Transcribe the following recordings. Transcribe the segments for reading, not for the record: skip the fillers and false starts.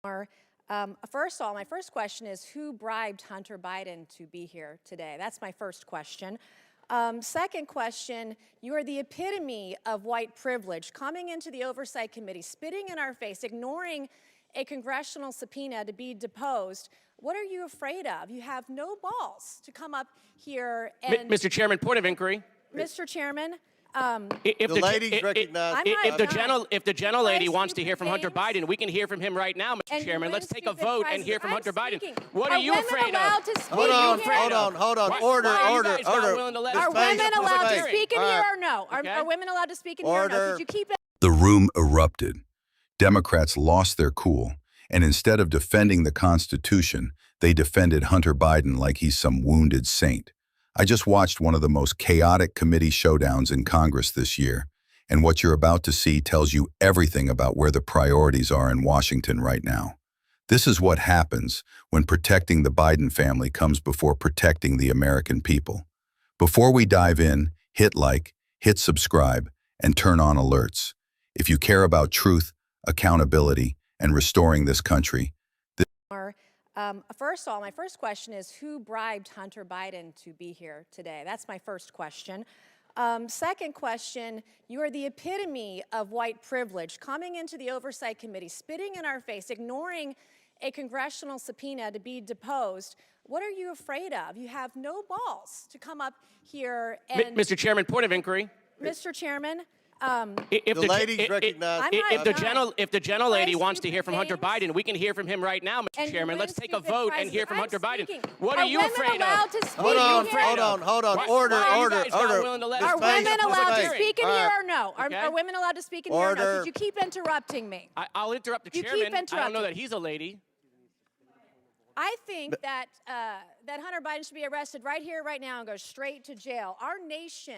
First of all, my first question is, who bribed Hunter Biden to be here today? That's my first question. Second question, you are the epitome of white privilege, coming into the Oversight Committee, spitting in our face, ignoring a congressional subpoena to be deposed. What are you afraid of? You have no balls to come up here and... Mr. Chairman, point of inquiry. Mr. Chairman, If the ladies recognize. if the gentlelady wants to hear from Hunter Biden, we can hear from him right now, Mr. Chairman. Let's take a vote and hear from Hunter Biden. What are you afraid of? Hold on. Order. Are women allowed to speak in here or no? Are women allowed to speak in here or no? Could you keep it? The room erupted. Democrats lost their cool, and instead of defending the Constitution, they defended Hunter Biden like he's some wounded saint. I just watched one of the most chaotic committee showdowns in Congress this year, and what you're about to see tells you everything about where the priorities are in Washington right now. This is what happens when protecting the Biden family comes before protecting the American people. Before we dive in, hit like, hit subscribe, and turn on alerts. If you care about truth, accountability, and restoring this country. First of all, my first question is, who bribed Hunter Biden to be here today? That's my first question. Second question, you are the epitome of white privilege, coming into the Oversight Committee, spitting in our face, ignoring a congressional subpoena to be deposed. What are you afraid of? You have no balls to come up here and... Mr. Chairman, point of inquiry. Mr. Chairman, the ladies recognize. If the gentlelady wants to hear from Hunter Biden, we can hear from him right now, Mr. Chairman. Let's take a vote and hear from Hunter Biden. What are you afraid of? Hold on. Order. Are women allowed to speak in here or no? Are women allowed to speak in here or no? Could you keep interrupting me? I'll interrupt the chairman. I don't know that he's a lady. I think that that Hunter Biden should be arrested right here, right now, and go straight to jail. Our nation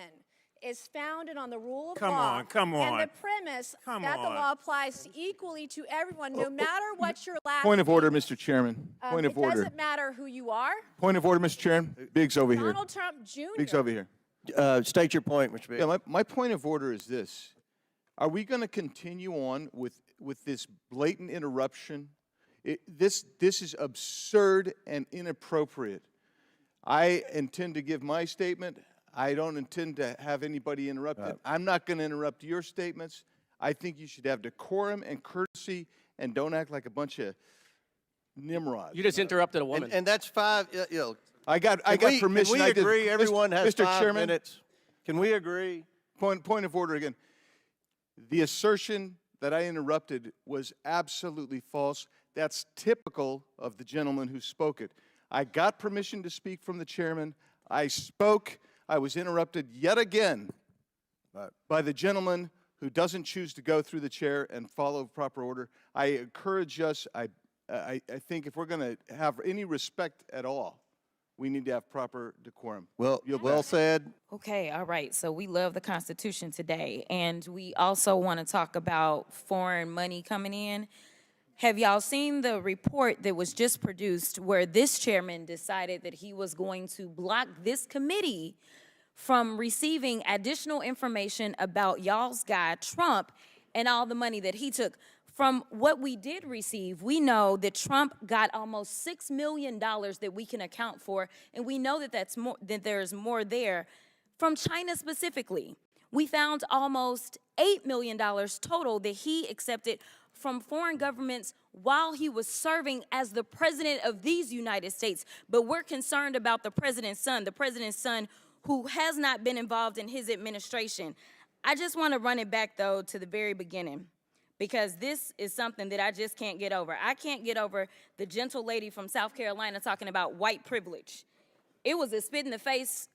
is founded on the rule of law. Come on. And the premise that the law applies equally to everyone, no matter what your last Point of order, name. Mr. Chairman. Point of order. It doesn't matter who you are. Point of order, Mr. Chairman. Biggs over here. Donald Trump Jr. Biggs over here. State your point, Mr. Biggs. Yeah, my point of order is this. Are we going to continue on with this blatant interruption? This is absurd and inappropriate. I intend to give my statement. I don't intend to have anybody interrupted. I'm not going to interrupt your statements. I think you should have decorum and courtesy and don't act like a bunch of nimrods. You just interrupted a woman. And that's 5. I got permission. Can we agree? Everyone has Mr. 5 Chairman, minutes. Can we agree? Point of order again. The assertion that I interrupted was absolutely false. That's typical of the gentleman who spoke it. I got permission to speak from the chairman. I spoke. I was interrupted yet again by the gentleman who doesn't choose to go through the chair and follow proper order. I encourage us, I think if we're going to have any respect at all, we need to have proper decorum. Well said. Okay, all right. So we love the Constitution today, and we also want to talk about foreign money coming in. Have y'all seen the report that was just produced where this chairman decided that he was going to block this committee from receiving additional information about y'all's guy, Trump, and all the money that he took? From what we did receive, we know that Trump got almost $6 million that we can account for, and we know that there's more there. From China specifically, we found almost $8 million total that he accepted from foreign governments while he was serving as the president of these United States. But we're concerned about the president's son who has not been involved in his administration. I just want to run it back, though, to the very beginning, because this is something that I just can't get over. I can't get over the gentle lady from South Carolina talking about white privilege. It was a spit in the face,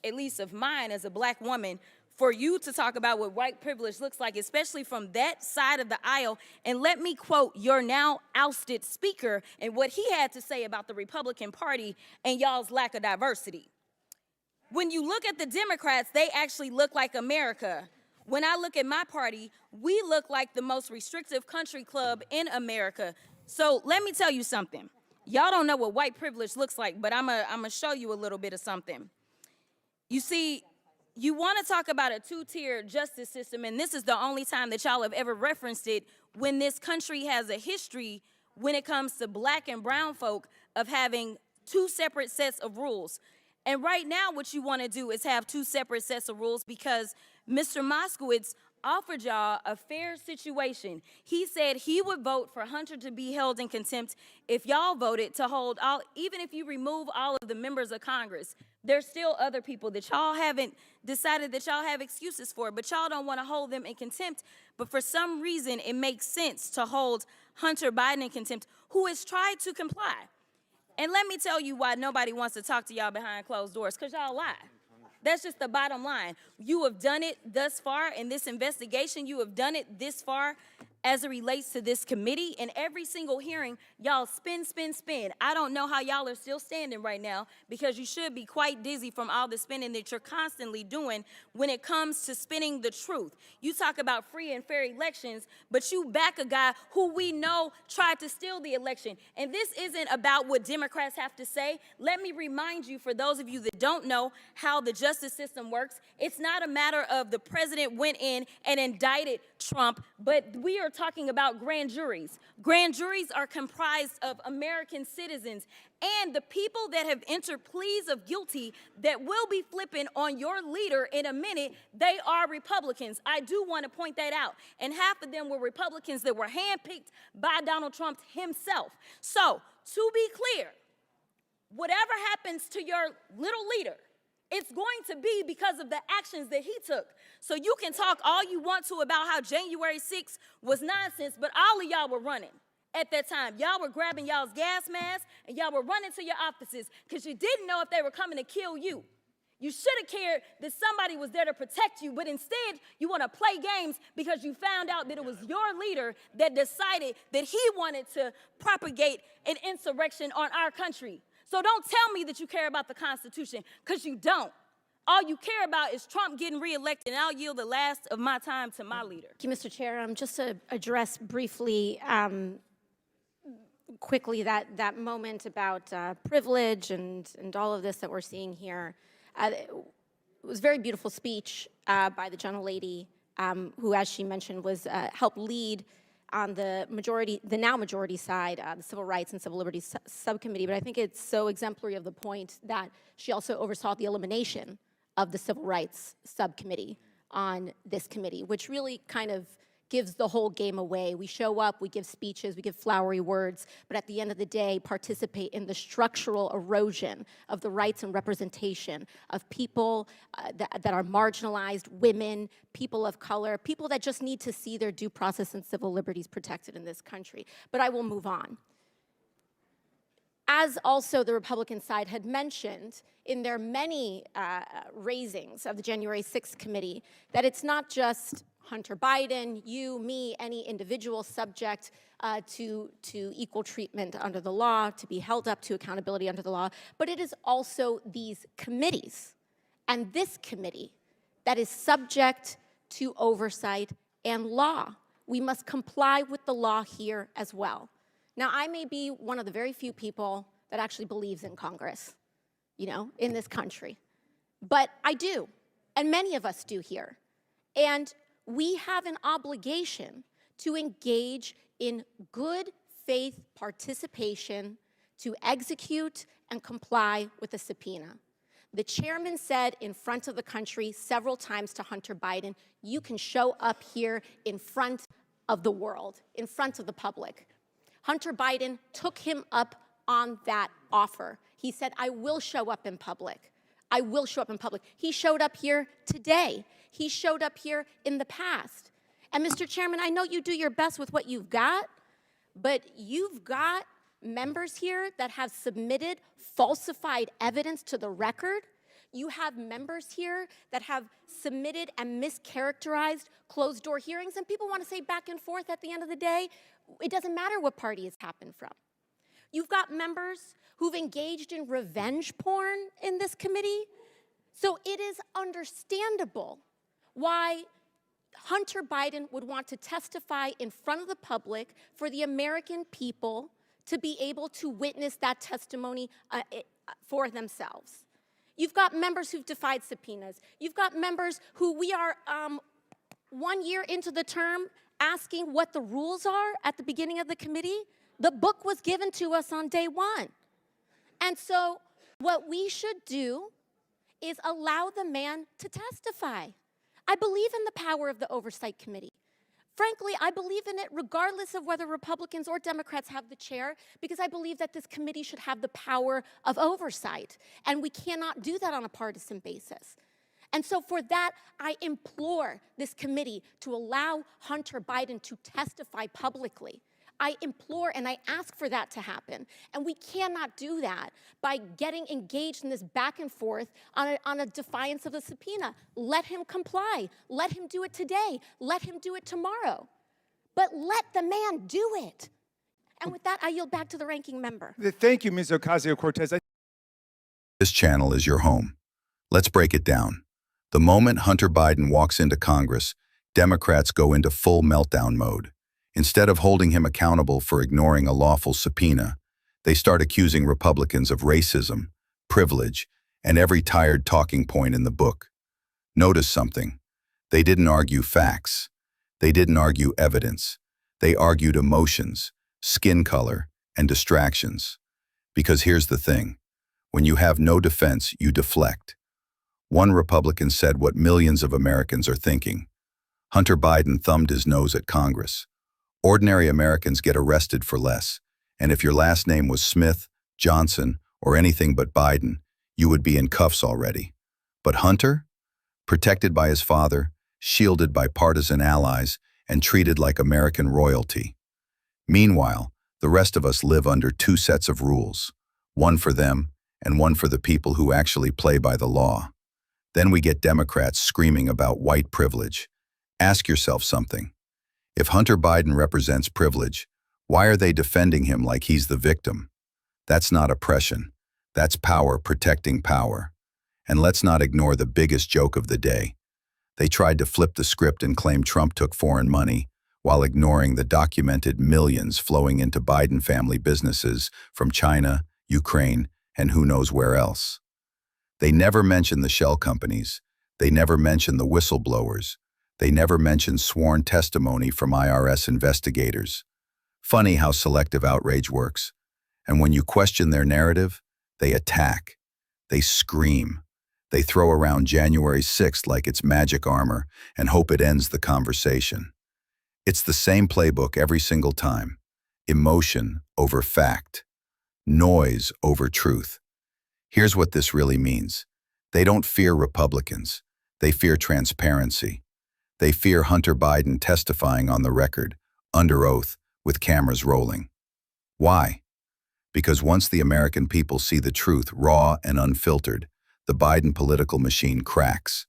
at least of mine as a black woman, for you to talk about what white privilege looks like, especially from that side of the aisle. And let me quote your now ousted speaker and what he had to say about the Republican Party and y'all's lack of diversity. When you look at the Democrats, they actually look like America. When I look at my party, we look like the most restrictive country club in America. So let me tell you something. Y'all don't know what white privilege looks like, but I'm gonna show you a little bit of something. You see, you want to talk about a two-tier justice system, and this is the only time that y'all have ever referenced it, when this country has a history when it comes to black and brown folk of having two separate sets of rules. And right now what you want to do is have two separate sets of rules because Mr. Moskowitz offered y'all a fair situation. He said he would vote for Hunter to be held in contempt if y'all voted to hold all, even if you remove all of the members of Congress. There's still other people that y'all haven't decided that y'all have excuses for, but y'all don't want to hold them in contempt. But for some reason, it makes sense to hold Hunter Biden in contempt, who has tried to comply. And let me tell you why nobody wants to talk to y'all behind closed doors, because y'all lie. That's just the bottom line. You have done it thus far in this investigation. You have done it this far as it relates to this committee. In every single hearing, y'all spin, spin, spin. I don't know how y'all are still standing right now because you should be quite dizzy from all the spinning that you're constantly doing when it comes to spinning the truth. You talk about free and fair elections, but you back a guy who we know tried to steal the election. And this isn't about what Democrats have to say. Let me remind you, for those of you that don't know how the justice system works, it's not a matter of the president went in and indicted Trump, but we are talking about grand juries. Grand juries are comprised of American citizens, and the people that have entered pleas of guilty that will be flipping on your leader in a minute, they are Republicans. I do want to point that out. And half of them were Republicans that were handpicked by Donald Trump himself. So, to be clear, whatever happens to your little leader, it's going to be because of the actions that he took. So you can talk all you want to about how January 6th was nonsense, but all of y'all were running at that time. Y'all were grabbing y'all's gas masks, and y'all were running to your offices because you didn't know if they were coming to kill you. You should have cared that somebody was there to protect you, but instead you want to play games because you found out that it was your leader that decided that he wanted to propagate an insurrection on our country. So don't tell me that you care about the Constitution, because you don't. All you care about is Trump getting reelected, and I'll yield the last of my time to my leader. Thank you, Mr. Chair. Just to address briefly, quickly, that moment about privilege and all of this that we're seeing here. It was a very beautiful speech by the gentlelady, who, as she mentioned, was helped lead on the now majority side, the Civil Rights and Civil Liberties Subcommittee. But I think it's so exemplary of the point that she also oversaw the elimination of the Civil Rights Subcommittee on this committee, which really kind of gives the whole game away. We show up, we give speeches, we give flowery words, but at the end of the day, participate in the structural erosion of the rights and representation of people that are marginalized, women, people of color, people that just need to see their due process and civil liberties protected in this country. But I will move on. As also the Republican side had mentioned in their many raisings of the January 6th committee, that it's not just Hunter Biden, you, me, any individual subject to equal treatment under the law, to be held up to accountability under the law, but it is also these committees and this committee that is subject to oversight and law. We must comply with the law here as well. Now, I may be one of the very few people that actually believes in Congress, in this country, but I do, and many of us do here. And we have an obligation to engage in good faith participation to execute and comply with the subpoena. The chairman said in front of the country several times to Hunter Biden, you can show up here in front of the world, in front of the public. Hunter Biden took him up on that offer. He said, I will show up in public. I will show up in public. He showed up here today. He showed up here in the past. And Mr. Chairman, I know you do your best with what you've got, but you've got members here that have submitted falsified evidence to the record. You have members here that have submitted and mischaracterized closed-door hearings, and people want to say back and forth at the end of the day. It doesn't matter what party it's happened from. You've got members who've engaged in revenge porn in this committee. So it is understandable why Hunter Biden would want to testify in front of the public for the American people to be able to witness that testimony for themselves. You've got members who've defied subpoenas. You've got members who we are 1 year into the term asking what the rules are at the beginning of the committee. The book was given to us on day one. And so what we should do is allow the man to testify. I believe in the power of the Oversight Committee. Frankly, I believe in it regardless of whether Republicans or Democrats have the chair, because I believe that this committee should have the power of oversight, and we cannot do that on a partisan basis. And so for that, I implore this committee to allow Hunter Biden to testify publicly. I implore and I ask for that to happen. And we cannot do that by getting engaged in this back and forth on a defiance of the subpoena. Let him comply. Let him do it today. Let him do it tomorrow. But let the man do it. And with that, I yield back to the ranking member. Thank you, Ms. Ocasio-Cortez. This channel is your home. Let's break it down. The moment Hunter Biden walks into Congress, Democrats go into full meltdown mode. Instead of holding him accountable for ignoring a lawful subpoena, they start accusing Republicans of racism, privilege, and every tired talking point in the book. Notice something. They didn't argue facts. They didn't argue evidence. They argued emotions, skin color, and distractions. Because here's the thing. When you have no defense, you deflect. One Republican said what millions of Americans are thinking. Hunter Biden thumbed his nose at Congress. Ordinary Americans get arrested for less, and if your last name was Smith, Johnson, or anything but Biden, you would be in cuffs already. But Hunter? Protected by his father, shielded by partisan allies, and treated like American royalty. Meanwhile, the rest of us live under two sets of rules, one for them and one for the people who actually play by the law. Then we get Democrats screaming about white privilege. Ask yourself something. If Hunter Biden represents privilege, why are they defending him like he's the victim? That's not oppression. That's power protecting power. And let's not ignore the biggest joke of the day. They tried to flip the script and claim Trump took foreign money, while ignoring the documented millions flowing into Biden family businesses from China, Ukraine, and who knows where else. They never mention the shell companies. They never mention the whistleblowers. They never mention sworn testimony from IRS investigators. Funny how selective outrage works. And when you question their narrative, they attack. They scream. They throw around January 6th like it's magic armor and hope it ends the conversation. It's the same playbook every single time. Emotion over fact. Noise over truth. Here's what this really means. They don't fear Republicans. They fear transparency. They fear Hunter Biden testifying on the record, under oath, with cameras rolling. Why? Because once the American people see the truth raw and unfiltered, the Biden political machine cracks.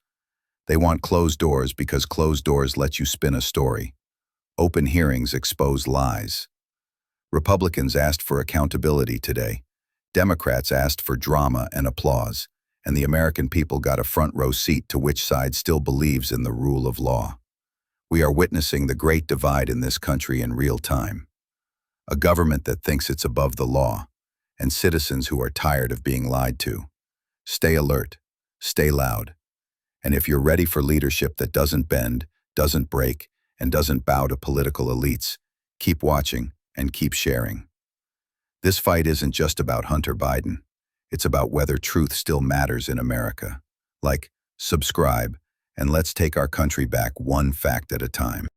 They want closed doors because closed doors let you spin a story. Open hearings expose lies. Republicans asked for accountability today. Democrats asked for drama and applause, and the American people got a front row seat to which side still believes in the rule of law. We are witnessing the great divide in this country in real time. A government that thinks it's above the law, and citizens who are tired of being lied to. Stay alert, stay loud, and if you're ready for leadership that doesn't bend, doesn't break, and doesn't bow to political elites, keep watching and keep sharing. This fight isn't just about Hunter Biden. It's about whether truth still matters in America. Like, subscribe, and let's take our country back one fact at a time.